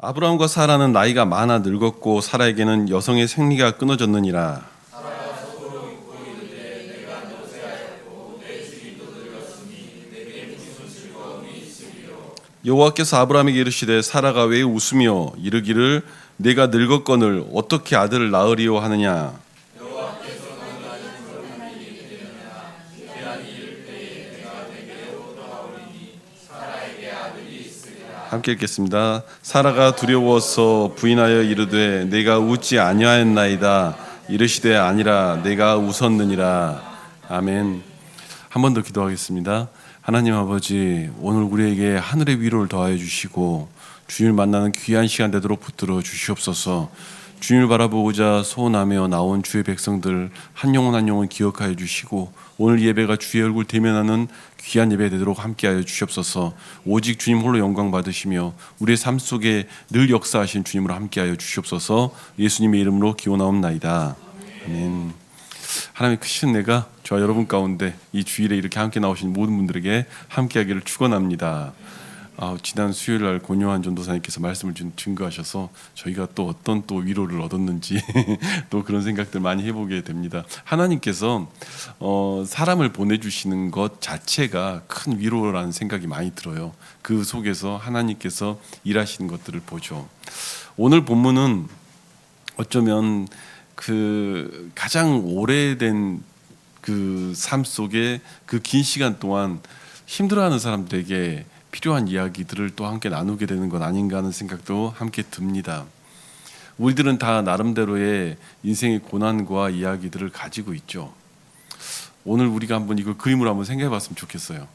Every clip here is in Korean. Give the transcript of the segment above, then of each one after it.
아브라함과 사라는 나이가 많아 늙었고 사라에게는 여성의 생리가 끊어졌느니라. 여호와께서 아브라함에게 이르시되 사라가 왜 웃으며 이르기를 내가 늙었거늘 어떻게 아들을 낳으리요 하느냐. 함께 읽겠습니다. 사라가 두려워서 부인하여 이르되 내가 웃지 아니하였나이다. 이르시되 아니라 내가 웃었느니라. 아멘. 한 번 더 기도하겠습니다. 하나님 아버지, 오늘 우리에게 하늘의 위로를 더하여 주시고 주님을 만나는 귀한 시간 되도록 붙들어 주시옵소서. 주님을 바라보고자 소원하며 나온 주의 백성들 한 영혼 한 영혼 기억하여 주시고 오늘 예배가 주의 얼굴 대면하는 귀한 예배 되도록 함께하여 주시옵소서. 오직 주님 홀로 영광 받으시며 우리의 삶 속에 늘 역사하신 주님으로 함께하여 주시옵소서. 예수님의 이름으로 기원하옵나이다. 아멘. 하나님의 크신 은혜가 저와 여러분 가운데 이 주일에 이렇게 함께 나오신 모든 분들에게 함께하기를 축원합니다. 지난 수요일 날 권요한 전도사님께서 말씀을 증거하셔서 저희가 또 어떤 또 위로를 얻었는지 또 그런 생각들 많이 해보게 됩니다. 하나님께서 사람을 보내주시는 것 자체가 큰 위로라는 생각이 많이 들어요. 그 속에서 하나님께서 일하시는 것들을 보죠. 오늘 본문은 어쩌면 그 가장 오래된 그 삶 속에 그 긴 시간 동안 힘들어하는 사람들에게 필요한 이야기들을 또 함께 나누게 되는 것 아닌가 하는 생각도 함께 듭니다. 우리들은 다 나름대로의 인생의 고난과 이야기들을 가지고 있죠. 오늘 우리가 한번 이걸 그림으로 한번 생각해 봤으면 좋겠어요.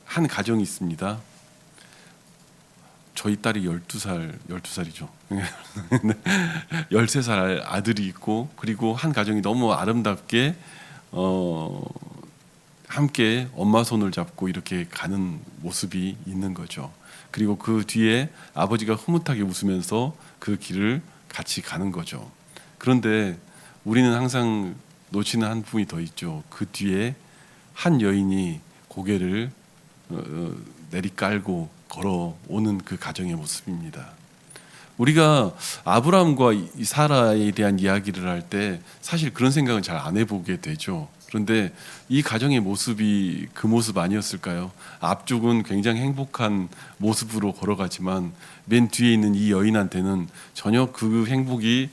한 가정이 있습니다. 저희 딸이 12살이죠. 13살 아들이 있고, 그리고 한 가정이 너무 아름답게 함께 엄마 손을 잡고 이렇게 가는 모습이 있는 거죠. 그리고 그 뒤에 아버지가 흐뭇하게 웃으면서 그 길을 같이 가는 거죠. 그런데 우리는 항상 놓치는 한 부분이 더 있죠. 그 뒤에 한 여인이 고개를 내리깔고 걸어오는 그 가정의 모습입니다. 우리가 아브라함과 이 사라에 대한 이야기를 할 때 사실 그런 생각은 잘 안 해보게 되죠. 그런데 이 가정의 모습이 그 모습 아니었을까요? 앞쪽은 굉장히 행복한 모습으로 걸어가지만 맨 뒤에 있는 이 여인한테는 전혀 그 행복이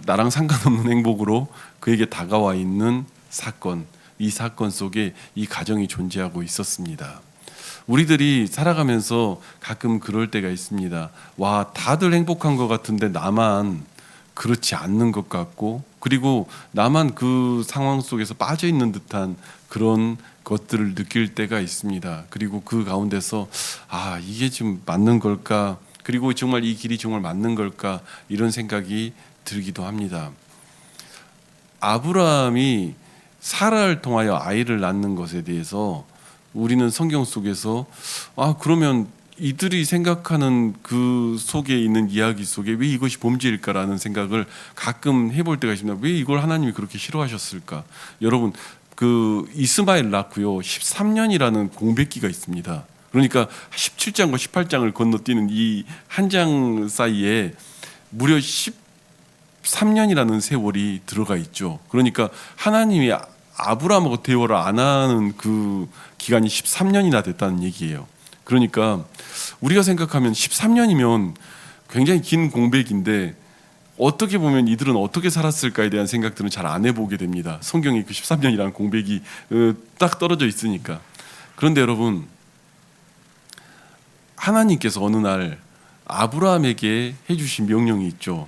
나랑 상관없는 행복으로 그에게 다가와 있는 사건, 이 사건 속에 이 가정이 존재하고 있었습니다. 우리들이 살아가면서 가끔 그럴 때가 있습니다. 와, 다들 행복한 것 같은데 나만 그렇지 않는 것 같고, 그리고 나만 그 상황 속에서 빠져 있는 듯한 그런 것들을 느낄 때가 있습니다. 그리고 그 가운데서 이게 지금 맞는 걸까? 그리고 정말 이 길이 정말 맞는 걸까? 이런 생각이 들기도 합니다. 아브라함이 사라를 통하여 아이를 낳는 것에 대해서 우리는 성경 속에서 그러면 이들이 생각하는 그 속에 있는 이야기 속에 왜 이것이 범죄일까라는 생각을 가끔 해볼 때가 있습니다. 왜 이걸 하나님이 그렇게 싫어하셨을까? 여러분, 그 이스마엘 낳고요 13년이라는 공백기가 있습니다. 그러니까 17장과 18장을 건너뛰는 이 한 장 사이에 무려 13년이라는 세월이 들어가 있죠. 그러니까 하나님이 아브라함하고 대화를 안 하는 그 기간이 13년이나 됐다는 얘기예요. 그러니까 우리가 생각하면 13년이면 굉장히 긴 공백인데 어떻게 보면 이들은 어떻게 살았을까에 대한 생각들은 잘 안 해보게 됩니다. 성경에 그 13년이라는 공백이 딱 떨어져 있으니까. 그런데 여러분, 하나님께서 어느 날 아브라함에게 해주신 명령이 있죠.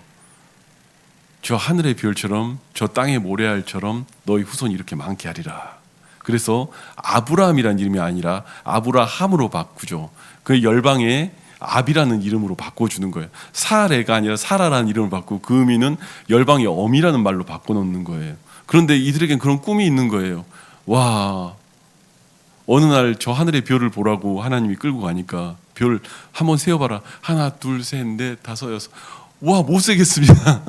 저 하늘의 별처럼 저 땅의 모래알처럼 너희 후손이 이렇게 많게 하리라. 그래서 아브라함이라는 이름이 아니라 아브라함으로 바꾸죠. 그 열방의 압이라는 이름으로 바꿔주는 거예요. 사레가 아니라 사라라는 이름을 바꾸고 그 의미는 열방의 엄이라는 말로 바꿔놓는 거예요. 그런데 이들에겐 그런 꿈이 있는 거예요. 와, 어느 날 저 하늘의 별을 보라고 하나님이 끌고 가니까 별 한번 세어봐라. 하나, 둘, 셋, 넷, 다섯, 여섯. 와, 못 세겠습니다.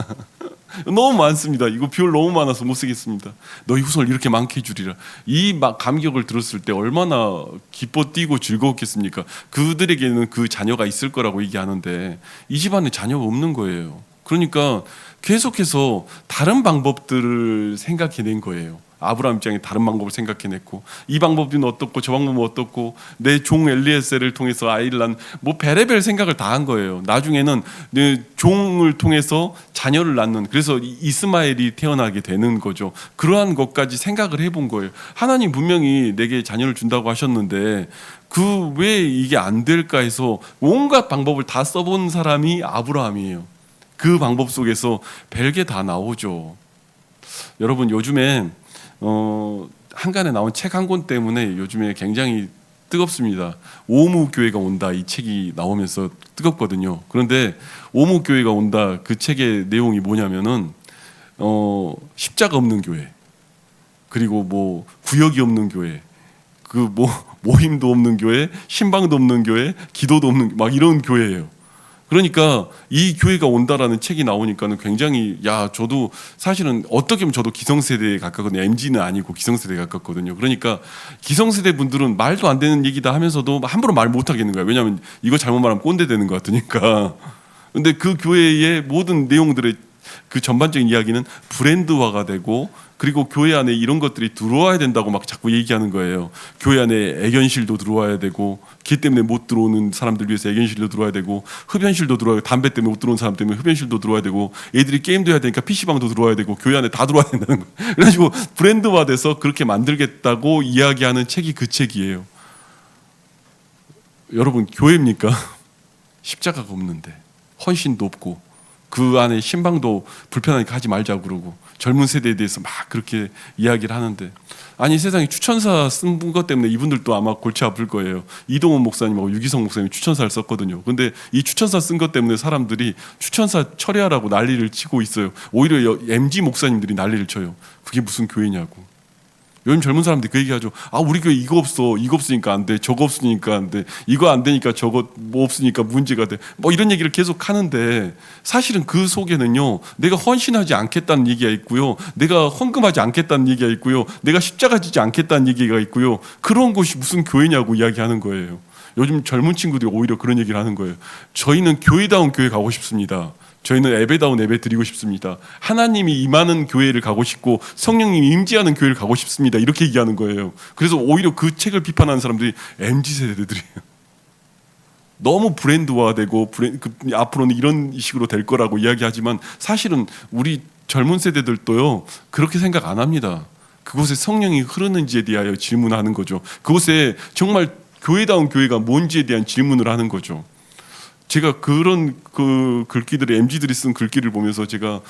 너무 많습니다. 이거 비율 너무 많아서 못 쓰겠습니다. 너희 후손을 이렇게 많게 해주리라. 이 막 감격을 들었을 때 얼마나 기뻐 뛰고 즐거웠겠습니까? 그들에게는 그 자녀가 있을 거라고 얘기하는데 이 집안에 자녀가 없는 거예요. 그러니까 계속해서 다른 방법들을 생각해낸 거예요. 아브라함 입장에 다른 방법을 생각해냈고, 이 방법은 어떻고 저 방법은 어떻고, 내 종 엘리에셀을 통해서 아이를 낳은, 뭐 베레벨 생각을 다 한 거예요. 나중에는 내 종을 통해서 자녀를 낳는, 그래서 이스마엘이 태어나게 되는 거죠. 그러한 것까지 생각을 해본 거예요. 하나님 분명히 내게 자녀를 준다고 하셨는데 그 왜 이게 안 될까 해서 온갖 방법을 다 써본 사람이 아브라함이에요. 그 방법 속에서 별게 다 나오죠. 여러분, 요즘에 한간에 나온 책 한 권 때문에 요즘에 굉장히 뜨겁습니다. 오무교회가 온다, 이 책이 나오면서 뜨겁거든요. 그런데 오무교회가 온다, 그 책의 내용이 뭐냐면은 십자가 없는 교회, 그리고 뭐 구역이 없는 교회, 그 뭐 모임도 없는 교회, 신방도 없는 교회, 기도도 없는, 막 이런 교회예요. 그러니까 이 교회가 온다라는 책이 나오니까는 굉장히, 저도 사실은 어떻게 보면 저도 기성세대에 가깝거든요. MZ는 아니고 기성세대에 가깝거든요. 그러니까 기성세대 분들은 말도 안 되는 얘기다 하면서도 함부로 말 못 하겠는 거예요. 왜냐하면 이거 잘못 말하면 꼰대 되는 것 같으니까. 근데 그 교회의 모든 내용들의 그 전반적인 이야기는 브랜드화가 되고, 그리고 교회 안에 이런 것들이 들어와야 된다고 막 자꾸 얘기하는 거예요. 교회 안에 애견실도 들어와야 되고, 기 때문에 못 들어오는 사람들 위해서 애견실도 들어와야 되고, 흡연실도 들어와야 되고, 담배 때문에 못 들어오는 사람 때문에 흡연실도 들어와야 되고, 애들이 게임도 해야 되니까 PC방도 들어와야 되고, 교회 안에 다 들어와야 된다는 거예요. 그래가지고 브랜드화돼서 그렇게 만들겠다고 이야기하는 책이 그 책이에요. 여러분, 교회입니까? 십자가가 없는데, 헌신도 없고, 그 안에 신방도 불편하니까 하지 말자고 그러고, 젊은 세대에 대해서 막 그렇게 이야기를 하는데, 아니 세상에 추천사 쓴 것 때문에 이분들도 아마 골치 아플 거예요. 이동훈 목사님하고 유기성 목사님이 추천사를 썼거든요. 근데 이 추천사 쓴 것 때문에 사람들이 추천사 처리하라고 난리를 치고 있어요. 오히려 MG 목사님들이 난리를 쳐요. 그게 무슨 교회냐고. 요즘 젊은 사람들이 그 얘기하죠. 우리 교회 이거 없어, 이거 없으니까 안 돼, 저거 없으니까 안 돼, 이거 안 되니까 저거 뭐 없으니까 문제가 돼, 뭐 이런 얘기를 계속 하는데, 사실은 그 속에는요, 내가 헌신하지 않겠다는 얘기가 있고요, 내가 헌금하지 않겠다는 얘기가 있고요, 내가 십자가 지지 않겠다는 얘기가 있고요, 그런 곳이 무슨 교회냐고 이야기하는 거예요. 요즘 젊은 친구들이 오히려 그런 얘기를 하는 거예요. 저희는 교회다운 교회 가고 싶습니다. 저희는 예배다운 예배 드리고 싶습니다. 하나님이 임하는 교회를 가고 싶고 성령님이 임재하는 교회를 가고 싶습니다. 이렇게 얘기하는 거예요. 그래서 오히려 그 책을 비판하는 사람들이 MZ세대들이에요. 너무 브랜드화되고 앞으로는 이런 식으로 될 거라고 이야기하지만, 사실은 우리 젊은 세대들도요, 그렇게 생각 안 합니다. 그곳에 성령이 흐르는지에 대하여 질문하는 거죠. 그곳에 정말 교회다운 교회가 뭔지에 대한 질문을 하는 거죠. 제가 그런 그 글귀들을, MZ들이 쓴 글귀를 보면서 제가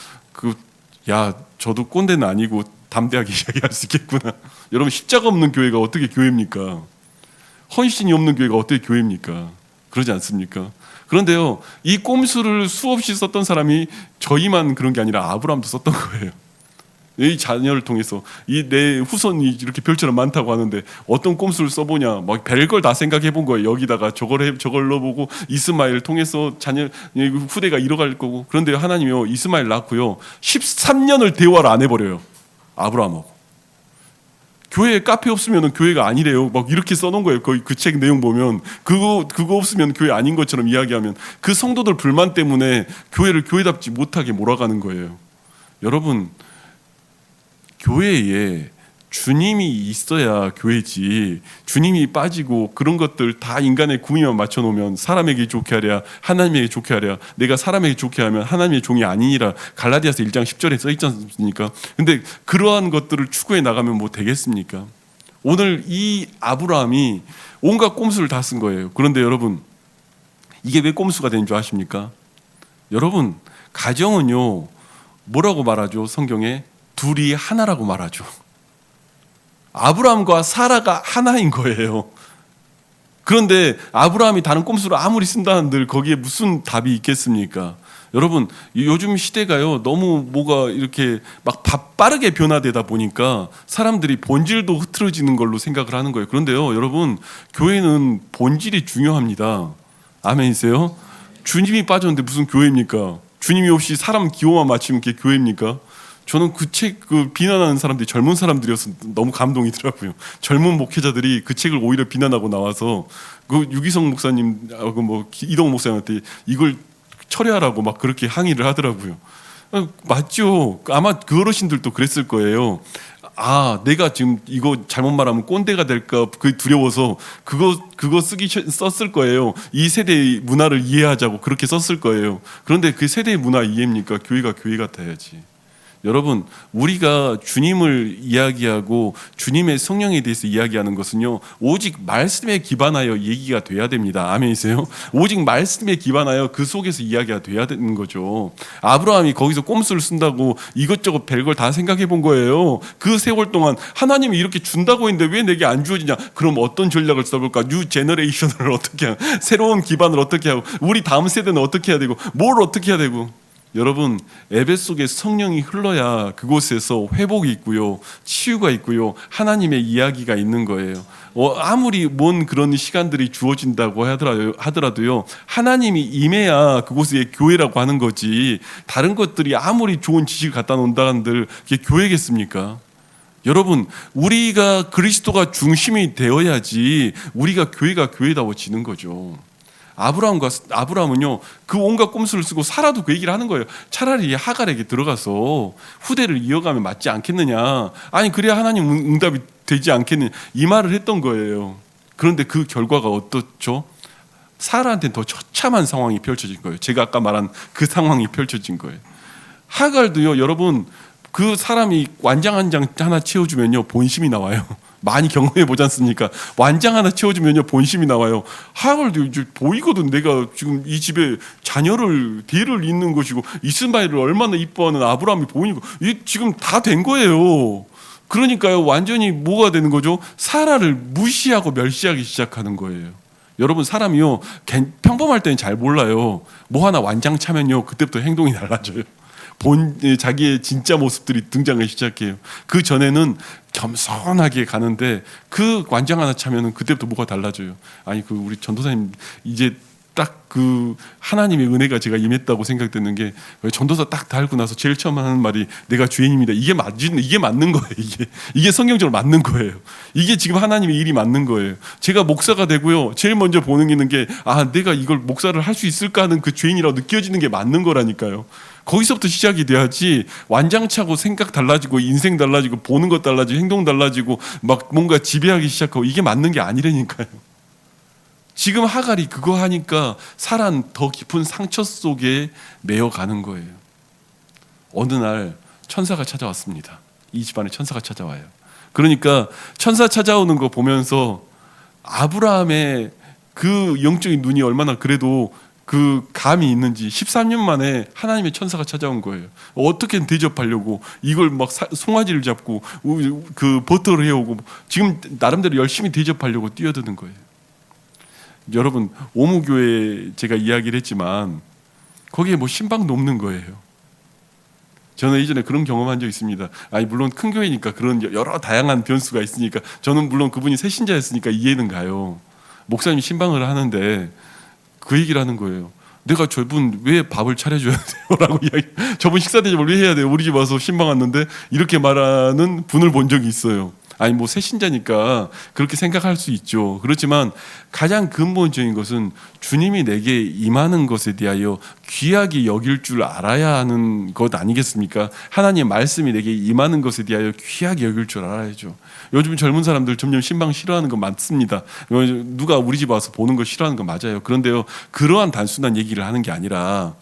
저도 꼰대는 아니고 담대하게 이야기할 수 있겠구나. 여러분, 십자가 없는 교회가 어떻게 교회입니까? 헌신이 없는 교회가 어떻게 교회입니까? 그러지 않습니까? 그런데요, 이 꼼수를 수없이 썼던 사람이 저희만 그런 게 아니라 아브라함도 썼던 거예요. 이 자녀를 통해서 이 내 후손이 이렇게 별처럼 많다고 하는데 어떤 꼼수를 써보냐, 막 별걸 다 생각해 본 거예요. 여기다가 저걸 넣어보고 이스마엘을 통해서 자녀 후대가 이뤄갈 거고. 그런데 하나님이요, 이스마엘 낳고요 13년을 대화를 안 해버려요, 아브라함하고. 교회에 카페 없으면 교회가 아니래요. 막 이렇게 써놓은 거예요. 거의 그 책 내용 보면 그거 없으면 교회 아닌 것처럼 이야기하면, 그 성도들 불만 때문에 교회를 교회답지 못하게 몰아가는 거예요. 여러분, 교회에 주님이 있어야 교회지, 주님이 빠지고 그런 것들 다 인간의 구미만 맞춰놓으면 사람에게 좋게 하랴 하나님에게 좋게 하랴, 내가 사람에게 좋게 하면 하나님의 종이 아니니라, 갈라디아서 1장 10절에 써있지 않습니까? 근데 그러한 것들을 추구해 나가면 뭐 되겠습니까? 오늘 이 아브라함이 온갖 꼼수를 다 쓴 거예요. 그런데 여러분, 이게 왜 꼼수가 되는 줄 아십니까? 여러분, 가정은요, 뭐라고 말하죠? 성경에 둘이 하나라고 말하죠. 아브라함과 사라가 하나인 거예요. 그런데 아브라함이 다른 꼼수를 아무리 쓴다 한들 거기에 무슨 답이 있겠습니까? 여러분, 요즘 시대가요, 너무 뭐가 이렇게 막 빠르게 변화되다 보니까 사람들이 본질도 흐트러지는 걸로 생각을 하는 거예요. 그런데요, 여러분, 교회는 본질이 중요합니다. 아멘이세요? 주님이 빠졌는데 무슨 교회입니까? 주님이 없이 사람 기호만 맞추면 그게 교회입니까? 저는 그 책 비난하는 사람들이 젊은 사람들이어서 너무 감동이더라고요. 젊은 목회자들이 그 책을 오히려 비난하고 나와서 그 유기성 목사님하고 뭐 이동호 목사님한테 이걸 철회하라고 막 그렇게 항의를 하더라고요. 맞죠. 아마 그 어르신들도 그랬을 거예요. 아, 내가 지금 이거 잘못 말하면 꼰대가 될까 그 두려워서 그거 썼을 거예요. 이 세대의 문화를 이해하자고 그렇게 썼을 거예요. 그런데 그 세대의 문화 이해입니까? 교회가 교회 같아야지. 여러분, 우리가 주님을 이야기하고 주님의 성령에 대해서 이야기하는 것은요, 오직 말씀에 기반하여 얘기가 돼야 됩니다. 아멘이세요? 오직 말씀에 기반하여 그 속에서 이야기가 돼야 되는 거죠. 아브라함이 거기서 꼼수를 쓴다고 이것저것 별걸 다 생각해 본 거예요. 그 세월 동안 하나님이 이렇게 준다고 했는데 왜 내게 안 주어지냐? 그럼 어떤 전략을 써볼까? 뉴 제너레이션을 어떻게 하고, 새로운 기반을 어떻게 하고, 우리 다음 세대는 어떻게 해야 되고, 뭘 어떻게 해야 되고. 여러분, 예배 속에 성령이 흘러야 그곳에서 회복이 있고요, 치유가 있고요, 하나님의 이야기가 있는 거예요. 아무리 뭔 그런 시간들이 주어진다고 하더라도요, 하나님이 임해야 그곳에 교회라고 하는 거지, 다른 것들이 아무리 좋은 지식을 갖다 놓는다 한들 그게 교회겠습니까? 여러분, 우리가 그리스도가 중심이 되어야지 우리가 교회가 교회다워지는 거죠. 아브라함은요, 그 온갖 꼼수를 쓰고 사라도 그 얘기를 하는 거예요. 차라리 하갈에게 들어가서 후대를 이어가면 맞지 않겠느냐. 아니, 그래야 하나님 응답이 되지 않겠느냐. 이 말을 했던 거예요. 그런데 그 결과가 어떻죠? 사라한테는 더 처참한 상황이 펼쳐진 거예요. 제가 아까 말한 그 상황이 펼쳐진 거예요. 하갈도요, 여러분, 그 사람이 완장 한 장 하나 채워주면요, 본심이 나와요. 많이 경험해 보지 않습니까? 완장 하나 채워주면요, 본심이 나와요. 하갈도 이제 보이거든. 내가 지금 이 집에 자녀를 대를 잇는 것이고 이스마엘을 얼마나 이뻐하는 아브라함이 보이고, 이게 지금 다 된 거예요. 그러니까요, 완전히 뭐가 되는 거죠? 사라를 무시하고 멸시하기 시작하는 거예요. 여러분, 사람이요, 평범할 때는 잘 몰라요. 뭐 하나 완장 차면요, 그때부터 행동이 달라져요. 자기의 진짜 모습들이 등장을 시작해요. 그 전에는 겸손하게 가는데 그 완장 하나 차면은 그때부터 뭐가 달라져요. 아니, 우리 전도사님 이제 딱 그 하나님의 은혜가 제가 임했다고 생각되는 게, 전도사 딱 달고 나서 제일 처음 하는 말이 내가 주인입니다. 이게 맞는 거예요. 이게 성경적으로 맞는 거예요. 이게 지금 하나님의 일이 맞는 거예요. 제가 목사가 되고요, 제일 먼저 보는 게 내가 이걸 목사를 할 수 있을까 하는 그 죄인이라고 느껴지는 게 맞는 거라니까요. 거기서부터 시작이 돼야지 완장차고 생각 달라지고 인생 달라지고 보는 것 달라지고 행동 달라지고 막 뭔가 지배하기 시작하고 이게 맞는 게 아니라니까요. 지금 하갈이 그거 하니까 사란 더 깊은 상처 속에 매어가는 거예요. 어느 날 천사가 찾아왔습니다. 이 집안에 천사가 찾아와요. 그러니까 천사 찾아오는 거 보면서 아브라함의 그 영적인 눈이 얼마나 그래도 그 감이 있는지 13년 만에 하나님의 천사가 찾아온 거예요. 어떻게든 대접하려고 이걸 막 송아지를 잡고 그 버터를 해오고 지금 나름대로 열심히 대접하려고 뛰어드는 거예요. 여러분, 오무교회 제가 이야기를 했지만 거기에 뭐 신방도 없는 거예요. 저는 이전에 그런 경험한 적 있습니다. 아니, 물론 큰 교회니까 그런 여러 다양한 변수가 있으니까 저는 물론 그분이 새신자였으니까 이해는 가요. 목사님이 신방을 하는데 그 얘기를 하는 거예요. 내가 저분 왜 밥을 차려줘야 돼요? 라고 이야기. 저분 식사 대접을 왜 해야 돼요? 우리 집 와서 신방 왔는데 이렇게 말하는 분을 본 적이 있어요. 아니, 뭐 새신자니까 그렇게 생각할 수 있죠. 그렇지만 가장 근본적인 것은 주님이 내게 임하는 것에 대하여 귀하게 여길 줄 알아야 하는 것 아니겠습니까? 하나님의 말씀이 내게 임하는 것에 대하여 귀하게 여길 줄 알아야죠. 요즘 젊은 사람들 점점 신방 싫어하는 거 많습니다. 누가 우리 집 와서 보는 거 싫어하는 거 맞아요. 그런데요, 그러한 단순한 얘기를 하는 게 아니라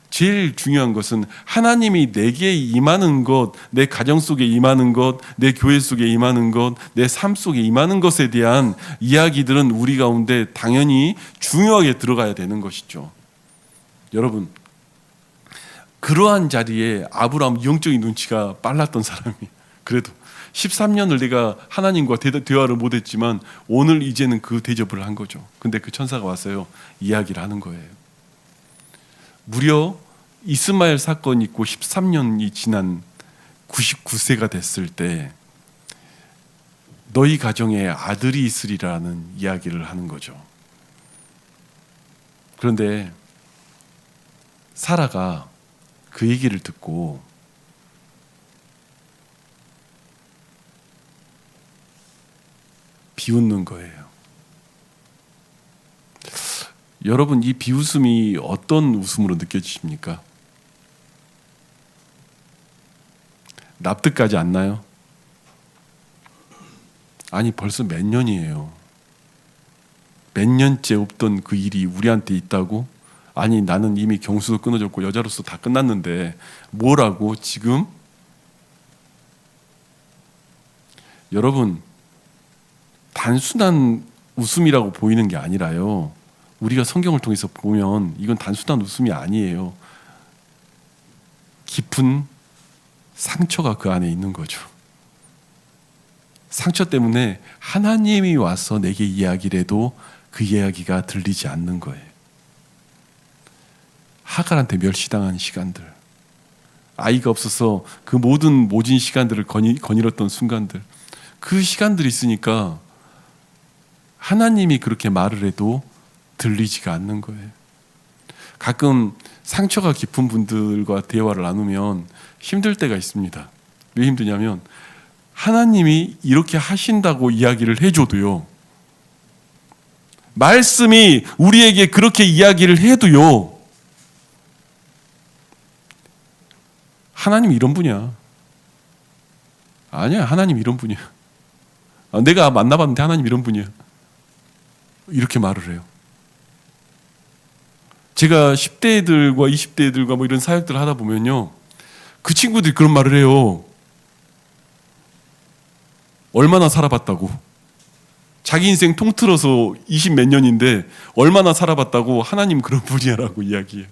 제일 중요한 것은 하나님이 내게 임하는 것, 내 가정 속에 임하는 것, 내 교회 속에 임하는 것, 내 삶 속에 임하는 것에 대한 이야기들은 우리 가운데 당연히 중요하게 들어가야 되는 것이죠. 여러분, 그러한 자리에 아브라함 영적인 눈치가 빨랐던 사람이, 그래도 13년을 내가 하나님과 대화를 못했지만 오늘 이제는 그 대접을 한 거죠. 근데 그 천사가 왔어요. 이야기를 하는 거예요. 무려 이스마엘 사건이 있고 13년이 지난 99세가 됐을 때 너희 가정에 아들이 있으리라는 이야기를 하는 거죠. 그런데 사라가 그 얘기를 듣고 비웃는 거예요. 여러분, 이 비웃음이 어떤 웃음으로 느껴지십니까? 납득까지 안 나요? 아니, 벌써 몇 년이에요. 몇 년째 없던 그 일이 우리한테 있다고? 아니, 나는 이미 경수도 끊어졌고 여자로서 다 끝났는데 뭐라고 지금? 여러분, 단순한 웃음이라고 보이는 게 아니라요, 우리가 성경을 통해서 보면 이건 단순한 웃음이 아니에요. 깊은 상처가 그 안에 있는 거죠. 상처 때문에 하나님이 와서 내게 이야기를 해도 그 이야기가 들리지 않는 거예요. 하갈한테 멸시당한 시간들, 아이가 없어서 그 모든 모진 시간들을 거닐었던 순간들, 그 시간들이 있으니까 하나님이 그렇게 말을 해도 들리지가 않는 거예요. 가끔 상처가 깊은 분들과 대화를 나누면 힘들 때가 있습니다. 왜 힘드냐면 하나님이 이렇게 하신다고 이야기를 해줘도요, 말씀이 우리에게 그렇게 이야기를 해도요, 하나님 이런 분이야. 아니야, 하나님 이런 분이야. 내가 만나봤는데 하나님 이런 분이야. 이렇게 말을 해요. 제가 10대 애들과 20대 애들과 뭐 이런 사역들을 하다 보면요, 그 친구들이 그런 말을 해요. 얼마나 살아봤다고. 자기 인생 통틀어서 20 몇 년인데 얼마나 살아봤다고 하나님 그런 분이야라고 이야기해요.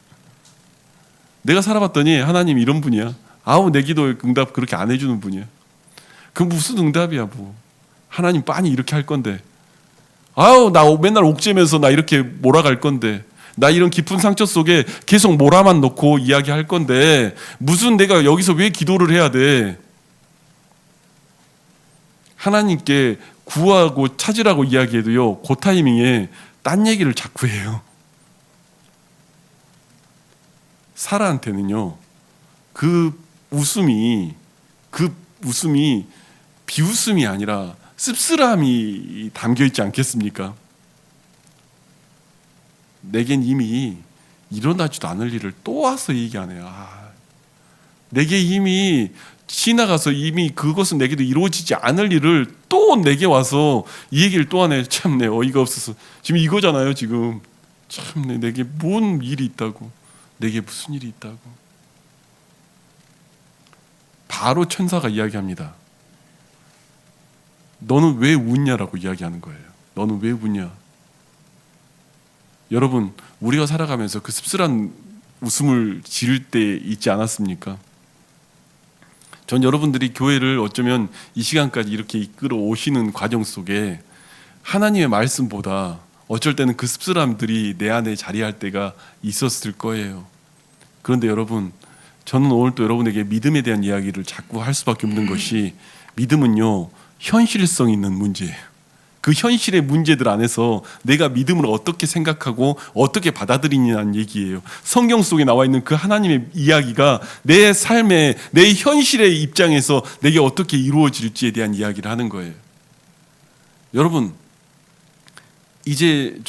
내가 살아봤더니 하나님 이런 분이야. 아우, 내 기도 응답 그렇게 안 해주는 분이야. 그 무슨 응답이야 뭐. 하나님 빤히 이렇게 할 건데. 아우, 나 맨날 옥죄면서 나 이렇게 몰아갈 건데. 나 이런 깊은 상처 속에 계속 몰아만 넣고 이야기할 건데 무슨 내가 여기서 왜 기도를 해야 돼. 하나님께 구하고 찾으라고 이야기해도요, 그 타이밍에 딴 얘기를 자꾸 해요. 사라한테는요, 그 웃음이 비웃음이 아니라 씁쓸함이 담겨있지 않겠습니까? 내겐 이미 일어나지도 않을 일을 또 와서 얘기하네요. 내게 이미 지나가서 이미 그것은 내게도 이루어지지 않을 일을 또 내게 와서 이 얘기를 또 하네. 참네, 어이가 없어서. 지금 이거잖아요. 지금 참네, 내게 뭔 일이 있다고, 내게 무슨 일이 있다고. 바로 천사가 이야기합니다. 너는 왜 웃냐라고 이야기하는 거예요. 너는 왜 웃냐. 여러분, 우리가 살아가면서 그 씁쓸한 웃음을 지를 때 있지 않았습니까? 전 여러분들이 교회를 어쩌면 이 시간까지 이렇게 이끌어 오시는 과정 속에 하나님의 말씀보다 어쩔 때는 그 씁쓸함들이 내 안에 자리할 때가 있었을 거예요. 그런데 여러분, 저는 오늘 또 여러분에게 믿음에 대한 이야기를 자꾸 할 수밖에 없는 것이, 믿음은요, 현실성 있는 문제예요. 그 현실의 문제들 안에서 내가 믿음을 어떻게 생각하고 어떻게 받아들이냐는 얘기예요. 성경 속에 나와 있는 그 하나님의 이야기가 내 삶의, 내 현실의 입장에서 내게 어떻게 이루어질지에 대한 이야기를 하는 거예요. 여러분, 이제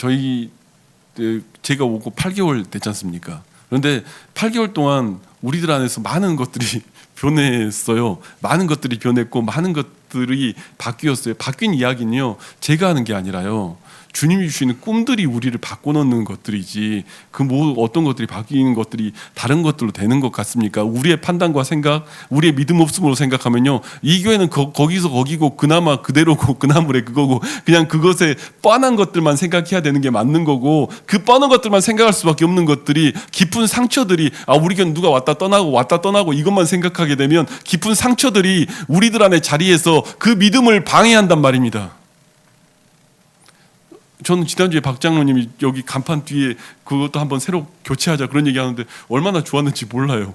제가 오고 8개월 됐지 않습니까? 그런데 8개월 동안 우리들 안에서 많은 것들이 변했어요. 많은 것들이 변했고 많은 것들이 바뀌었어요. 바뀐 이야기는요, 제가 하는 게 아니라요, 주님이 주시는 꿈들이 우리를 바꿔놓는 것들이지, 어떤 것들이 바뀌는 것들이 다른 것들로 되는 것 같습니까? 우리의 판단과 생각, 우리의 믿음 없음으로 생각하면요, 이 교회는 거기서 거기고 그나마 그대로고 그나물에 그거고, 그냥 그것에 뻔한 것들만 생각해야 되는 게 맞는 거고, 그 뻔한 것들만 생각할 수밖에 없는 것들이, 깊은 상처들이, 우리 교회는 누가 왔다 떠나고 이것만 생각하게 되면 깊은 상처들이 우리들 안에 자리에서 그 믿음을 방해한단 말입니다. 저는 지난주에 박 장로님이 여기 간판 뒤에 그것도 한번 새로 교체하자 그런 얘기하는데 얼마나 좋았는지 몰라요.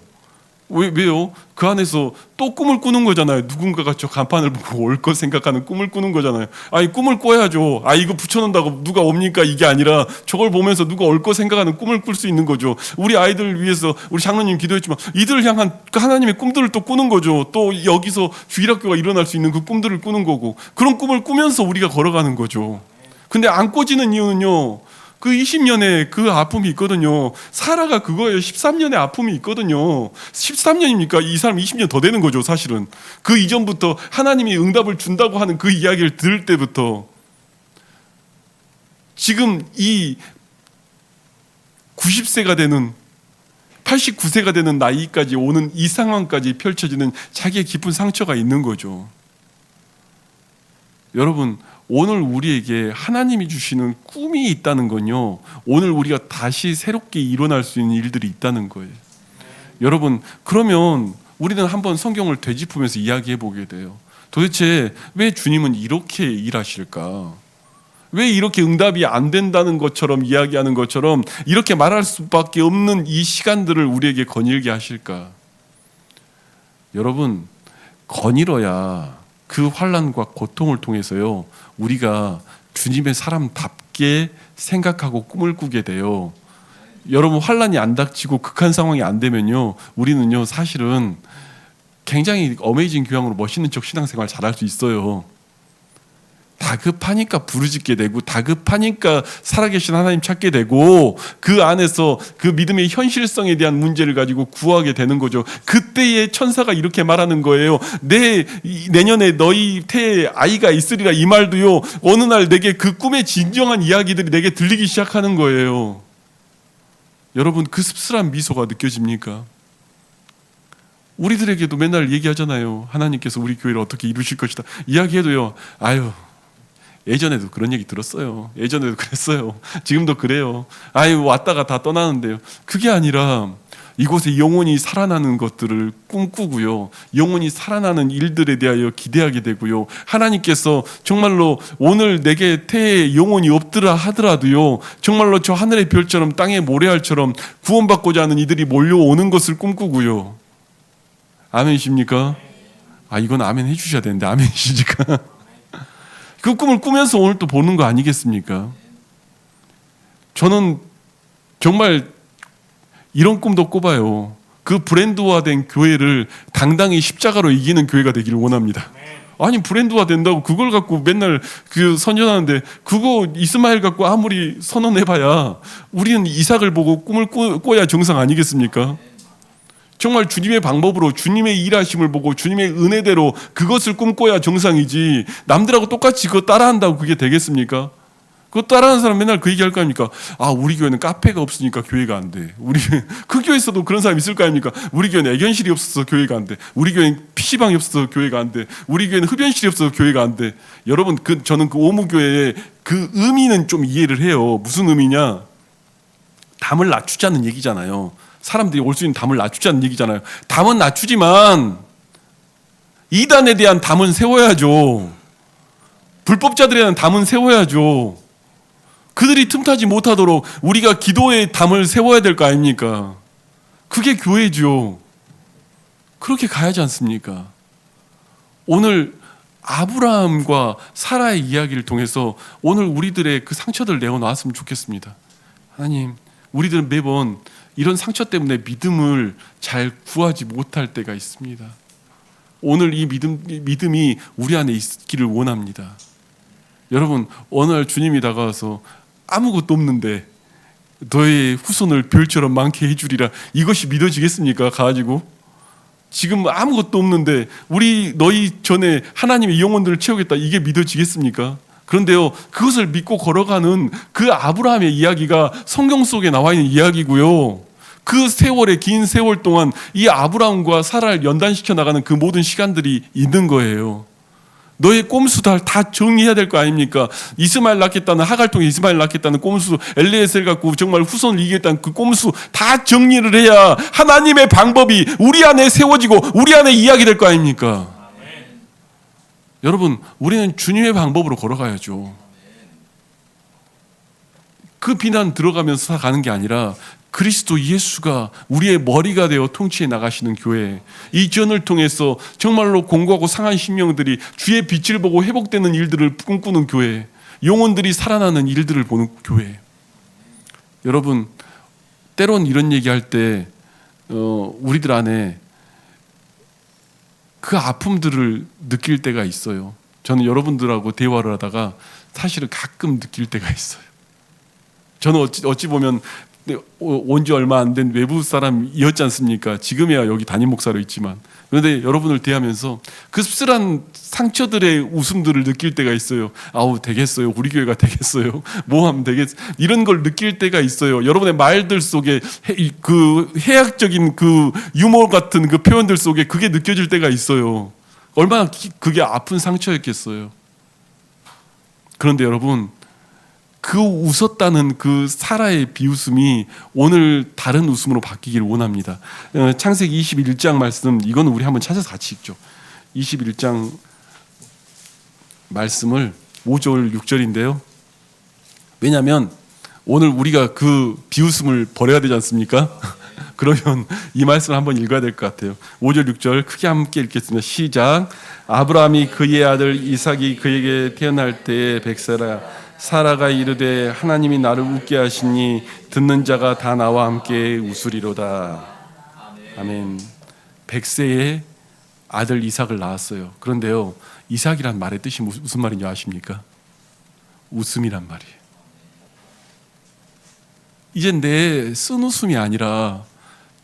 왜요? 그 안에서 또 꿈을 꾸는 거잖아요. 누군가가 저 간판을 보고 올 거 생각하는 꿈을 꾸는 거잖아요. 아니 꿈을 꿔야죠. 이거 붙여놓는다고 누가 옵니까? 이게 아니라 저걸 보면서 누가 올 거 생각하는 꿈을 꿀 수 있는 거죠. 우리 아이들을 위해서 우리 장로님 기도했지만 이들을 향한 그 하나님의 꿈들을 또 꾸는 거죠. 또 여기서 주일학교가 일어날 수 있는 그 꿈들을 꾸는 거고, 그런 꿈을 꾸면서 우리가 걸어가는 거죠. 근데 안 꿔지는 이유는요, 그 20년의 그 아픔이 있거든요. 사라가 그거예요. 13년의 아픔이 있거든요. 13년입니까? 이 사람 20년 더 되는 거죠, 사실은. 그 이전부터 하나님이 응답을 준다고 하는 그 이야기를 들을 때부터 지금 이 90세가 되는 89세가 되는 나이까지 오는 이 상황까지 펼쳐지는 자기의 깊은 상처가 있는 거죠. 여러분, 오늘 우리에게 하나님이 주시는 꿈이 있다는 건요, 오늘 우리가 다시 새롭게 일어날 수 있는 일들이 있다는 거예요. 여러분, 그러면 우리는 한번 성경을 되짚으면서 이야기해 보게 돼요. 도대체 왜 주님은 이렇게 일하실까? 왜 이렇게 응답이 안 된다는 것처럼 이야기하는 것처럼 이렇게 말할 수밖에 없는 이 시간들을 우리에게 거닐게 하실까? 여러분, 거닐어야 그 환난과 고통을 통해서요, 우리가 주님의 사람답게 생각하고 꿈을 꾸게 돼요. 여러분, 환난이 안 닥치고 극한 상황이 안 되면요, 우리는요 사실은 굉장히 어메이징 교양으로 멋있는 척 신앙생활 잘할 수 있어요. 다급하니까 부르짖게 되고, 다급하니까 살아계신 하나님 찾게 되고, 그 안에서 그 믿음의 현실성에 대한 문제를 가지고 구하게 되는 거죠. 그때에 천사가 이렇게 말하는 거예요. 내년에 너희 태에 아이가 있으리라, 이 말도요, 어느 날 내게 그 꿈의 진정한 이야기들이 내게 들리기 시작하는 거예요. 여러분, 그 씁쓸한 미소가 느껴집니까? 우리들에게도 맨날 얘기하잖아요. 하나님께서 우리 교회를 어떻게 이루실 것이다 이야기해도요, 예전에도 그런 얘기 들었어요. 예전에도 그랬어요. 지금도 그래요. 왔다가 다 떠나는데요. 그게 아니라 이곳에 영원히 살아나는 것들을 꿈꾸고요, 영원히 살아나는 일들에 대하여 기대하게 되고요, 하나님께서 정말로 오늘 내게 태에 영혼이 없더라 하더라도요, 정말로 저 하늘의 별처럼 땅의 모래알처럼 구원받고자 하는 이들이 몰려오는 것을 꿈꾸고요. 아멘이십니까? 이건 아멘 해주셔야 되는데 아멘이시니까. 그 꿈을 꾸면서 오늘 또 보는 거 아니겠습니까? 저는 정말 이런 꿈도 꿔봐요. 그 브랜드화된 교회를 당당히 십자가로 이기는 교회가 되기를 원합니다. 브랜드화 된다고 그걸 갖고 맨날 그 선전하는데, 그거 이스마엘 갖고 아무리 선언해봐야 우리는 이삭을 보고 꿈을 꿔야 정상 아니겠습니까? 정말 주님의 방법으로 주님의 일하심을 보고 주님의 은혜대로 그것을 꿈꿔야 정상이지, 남들하고 똑같이 그거 따라한다고 그게 되겠습니까? 그거 따라하는 사람 맨날 그 얘기할 거 아닙니까? 우리 교회는 카페가 없으니까 교회가 안 돼. 그 교회에서도 그런 사람 있을 거 아닙니까? 우리 교회는 애견실이 없어서 교회가 안 돼. 우리 교회는 PC방이 없어서 교회가 안 돼. 우리 교회는 흡연실이 없어서 교회가 안 돼. 여러분, 저는 그 오무교회의 그 의미는 좀 이해를 해요. 무슨 의미냐? 담을 낮추자는 얘기잖아요. 사람들이 올 수 있는 담을 낮추자는 얘기잖아요. 담은 낮추지만 이단에 대한 담은 세워야죠. 불법자들에 대한 담은 세워야죠. 그들이 틈타지 못하도록 우리가 기도의 담을 세워야 될 거 아닙니까? 그게 교회죠. 그렇게 가야지 않습니까? 오늘 아브라함과 사라의 이야기를 통해서 오늘 우리들의 그 상처들을 내어놓았으면 좋겠습니다. 하나님, 우리들은 매번 이런 상처 때문에 믿음을 잘 구하지 못할 때가 있습니다. 오늘 이 믿음이 우리 안에 있기를 원합니다. 여러분, 어느 날 주님이 다가와서 아무것도 없는데 너의 후손을 별처럼 많게 해주리라, 이것이 믿어지겠습니까? 가지고 지금 아무것도 없는데 너희 전에 하나님의 영혼들을 채우겠다, 이게 믿어지겠습니까? 그런데요, 그것을 믿고 걸어가는 그 아브라함의 이야기가 성경 속에 나와 있는 이야기고요, 그 긴 세월 동안 이 아브라함과 사라를 연단시켜 나가는 그 모든 시간들이 있는 거예요. 너의 꼼수 다 정리해야 될 거 아닙니까? 이스마엘 낳겠다는, 하갈 통해 이스마엘 낳겠다는 꼼수, 엘리에셀 갖고 정말 후손을 이기겠다는 그 꼼수 다 정리를 해야 하나님의 방법이 우리 안에 세워지고 우리 안에 이야기될 거 아닙니까? 여러분, 우리는 주님의 방법으로 걸어가야죠. 그 비난 들어가면서 가는 게 아니라 그리스도 예수가 우리의 머리가 되어 통치해 나가시는 교회, 이 전을 통해서 정말로 공고하고 상한 심령들이 주의 빛을 보고 회복되는 일들을 꿈꾸는 교회, 영혼들이 살아나는 일들을 보는 교회. 여러분, 때론 이런 얘기할 때 우리들 안에 그 아픔들을 느낄 때가 있어요. 저는 여러분들하고 대화를 하다가 사실은 가끔 느낄 때가 있어요. 저는 어찌 보면 온 지 얼마 안 된 외부 사람이었지 않습니까? 지금이야 여기 담임 목사로 있지만, 그런데 여러분을 대하면서 그 씁쓸한 상처들의 웃음들을 느낄 때가 있어요. 아우 되겠어요, 우리 교회가 되겠어요, 뭐 하면 되겠어요, 이런 걸 느낄 때가 있어요. 여러분의 말들 속에 그 해학적인 그 유머 같은 그 표현들 속에 그게 느껴질 때가 있어요. 얼마나 그게 아픈 상처였겠어요. 그런데 여러분, 그 웃었다는 그 사라의 비웃음이 오늘 다른 웃음으로 바뀌기를 원합니다. 창세기 21장 말씀, 이거는 우리 한번 찾아서 같이 읽죠. 21장 말씀을 5절 6절인데요. 왜냐하면 오늘 우리가 그 비웃음을 버려야 되지 않습니까? 그러면 이 말씀을 한번 읽어야 될 것 같아요. 5절 6절 크게 함께 읽겠습니다. 시작. 아브라함이 그의 아들 이삭이 그에게 태어날 때에 100세라 사라가 이르되 하나님이 나를 웃게 하시니 듣는 자가 다 나와 함께 웃으리로다. 아멘. 100세에 아들 이삭을 낳았어요. 그런데요, 이삭이란 말의 뜻이 무슨 말인지 아십니까? 웃음이란 말이에요. 이제 내 쓴웃음이 아니라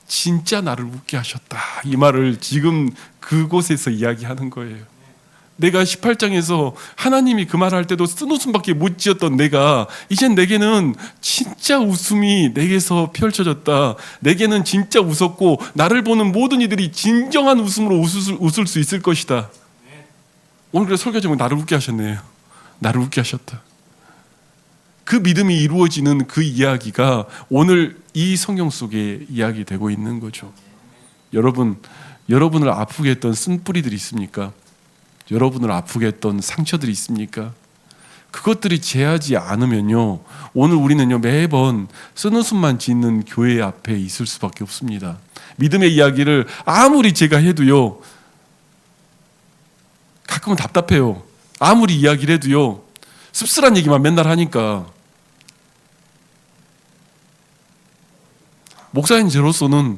진짜 나를 웃게 하셨다, 이 말을 지금 그곳에서 이야기하는 거예요. 내가 18장에서 하나님이 그 말을 할 때도 쓴웃음밖에 못 지었던 내가, 이젠 내게는 진짜 웃음이 내게서 펼쳐졌다. 내게는 진짜 웃었고 나를 보는 모든 이들이 진정한 웃음으로 웃을 수 있을 것이다. 오늘 그래서 설교 제목이 나를 웃게 하셨네요. 나를 웃게 하셨다. 그 믿음이 이루어지는 그 이야기가 오늘 이 성경 속에 이야기되고 있는 거죠. 여러분을 아프게 했던 쓴뿌리들이 있습니까? 여러분을 아프게 했던 상처들이 있습니까? 그것들이 제하지 않으면요, 오늘 우리는요 매번 쓴웃음만 짓는 교회 앞에 있을 수밖에 없습니다. 믿음의 이야기를 아무리 제가 해도요, 가끔은 답답해요. 아무리 이야기를 해도요, 씁쓸한 얘기만 맨날 하니까. 목사인 저로서는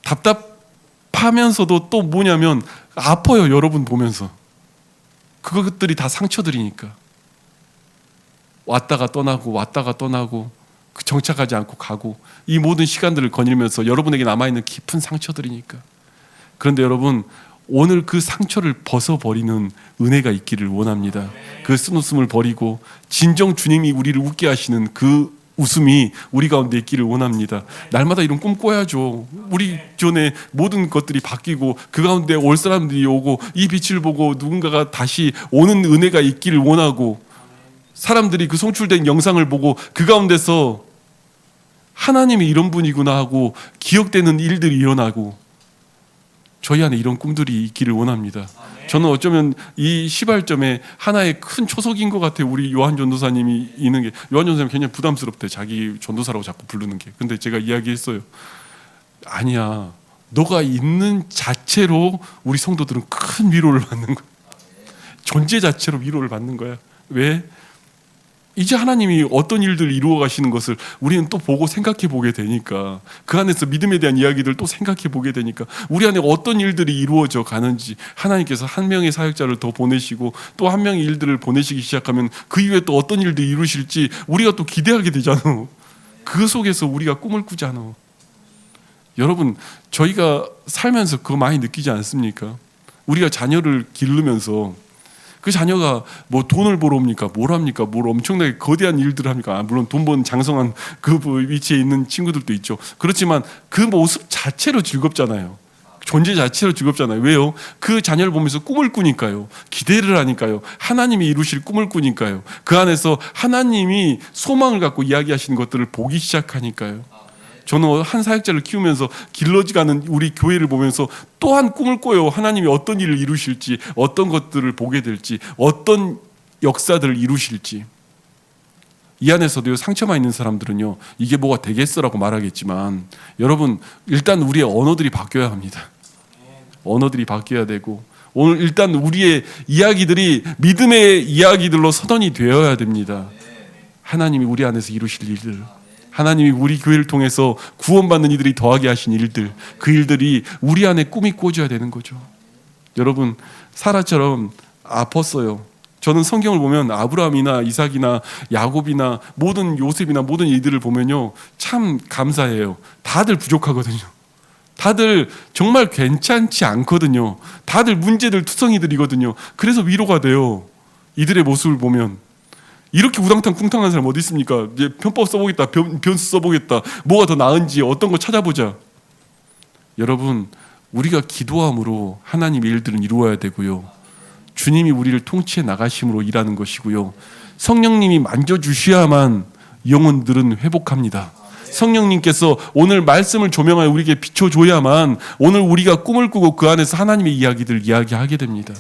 답답하면서도 또 뭐냐면 아파요. 여러분 보면서 그것들이 다 상처들이니까. 왔다가 떠나고 정착하지 않고 가고, 이 모든 시간들을 거닐면서 여러분에게 남아있는 깊은 상처들이니까. 그런데 여러분, 오늘 그 상처를 벗어버리는 은혜가 있기를 원합니다. 그 쓴웃음을 버리고 진정 주님이 우리를 웃게 하시는 그 웃음이 우리 가운데 있기를 원합니다. 날마다 이런 꿈 꿔야죠. 우리 전에 모든 것들이 바뀌고 그 가운데 올 사람들이 오고 이 빛을 보고 누군가가 다시 오는 은혜가 있기를 원하고, 사람들이 그 송출된 영상을 보고 그 가운데서 하나님이 이런 분이구나 하고 기억되는 일들이 일어나고, 저희 안에 이런 꿈들이 있기를 원합니다. 저는 어쩌면 이 시발점에 하나의 큰 초석인 것 같아요. 우리 요한 전도사님이 있는 게. 요한 전도사님 굉장히 부담스럽대, 자기 전도사라고 자꾸 부르는 게. 근데 제가 이야기했어요. 아니야, 너가 있는 자체로 우리 성도들은 큰 위로를 받는 거야. 존재 자체로 위로를 받는 거야. 왜? 이제 하나님이 어떤 일들을 이루어 가시는 것을 우리는 또 보고 생각해 보게 되니까, 그 안에서 믿음에 대한 이야기들을 또 생각해 보게 되니까, 우리 안에 어떤 일들이 이루어져 가는지, 하나님께서 한 명의 사역자를 더 보내시고 또 한 명의 일들을 보내시기 시작하면 그 이후에 또 어떤 일들이 이루실지 우리가 또 기대하게 되잖아. 그 속에서 우리가 꿈을 꾸잖아. 여러분, 저희가 살면서 그거 많이 느끼지 않습니까? 우리가 자녀를 기르면서 그 자녀가 뭐 돈을 벌어 옵니까? 뭘 합니까? 뭘 엄청나게 거대한 일들을 합니까? 물론 돈 번 장성한 그 위치에 있는 친구들도 있죠. 그렇지만 그 모습 자체로 즐겁잖아요. 존재 자체로 즐겁잖아요. 왜요? 그 자녀를 보면서 꿈을 꾸니까요. 기대를 하니까요. 하나님이 이루실 꿈을 꾸니까요. 그 안에서 하나님이 소망을 갖고 이야기하시는 것들을 보기 시작하니까요. 저는 한 사역자를 키우면서 길러지가는 우리 교회를 보면서 또한 꿈을 꿔요. 하나님이 어떤 일을 이루실지, 어떤 것들을 보게 될지, 어떤 역사들을 이루실지. 이 안에서도요, 상처만 있는 사람들은요, 이게 뭐가 되겠어라고 말하겠지만, 여러분, 일단 우리의 언어들이 바뀌어야 합니다. 언어들이 바뀌어야 되고, 오늘 일단 우리의 이야기들이 믿음의 이야기들로 선언이 되어야 됩니다. 하나님이 우리 안에서 이루실 일들, 하나님이 우리 교회를 통해서 구원받는 이들이 더하게 하신 일들, 그 일들이 우리 안에 꿈이 꿔져야 되는 거죠. 여러분, 사라처럼 아팠어요. 저는 성경을 보면 아브라함이나 이삭이나 야곱이나 모든 요셉이나 모든 이들을 보면요, 참 감사해요. 다들 부족하거든요. 다들 정말 괜찮지 않거든요. 다들 문제들 투성이들이거든요. 그래서 위로가 돼요. 이들의 모습을 보면. 이렇게 우당탕 쿵탕한 사람 어디 있습니까? 이제 편법 써보겠다, 변수 써보겠다, 뭐가 더 나은지 어떤 거 찾아보자. 여러분, 우리가 기도함으로 하나님의 일들은 이루어야 되고요, 주님이 우리를 통치해 나가심으로 일하는 것이고요, 성령님이 만져주셔야만 영혼들은 회복합니다. 성령님께서 오늘 말씀을 조명하여 우리에게 비춰줘야만 오늘 우리가 꿈을 꾸고 그 안에서 하나님의 이야기들을 이야기하게 됩니다.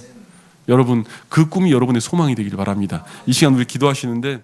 여러분, 그 꿈이 여러분의 소망이 되길 바랍니다. 이 시간 우리 기도하시는데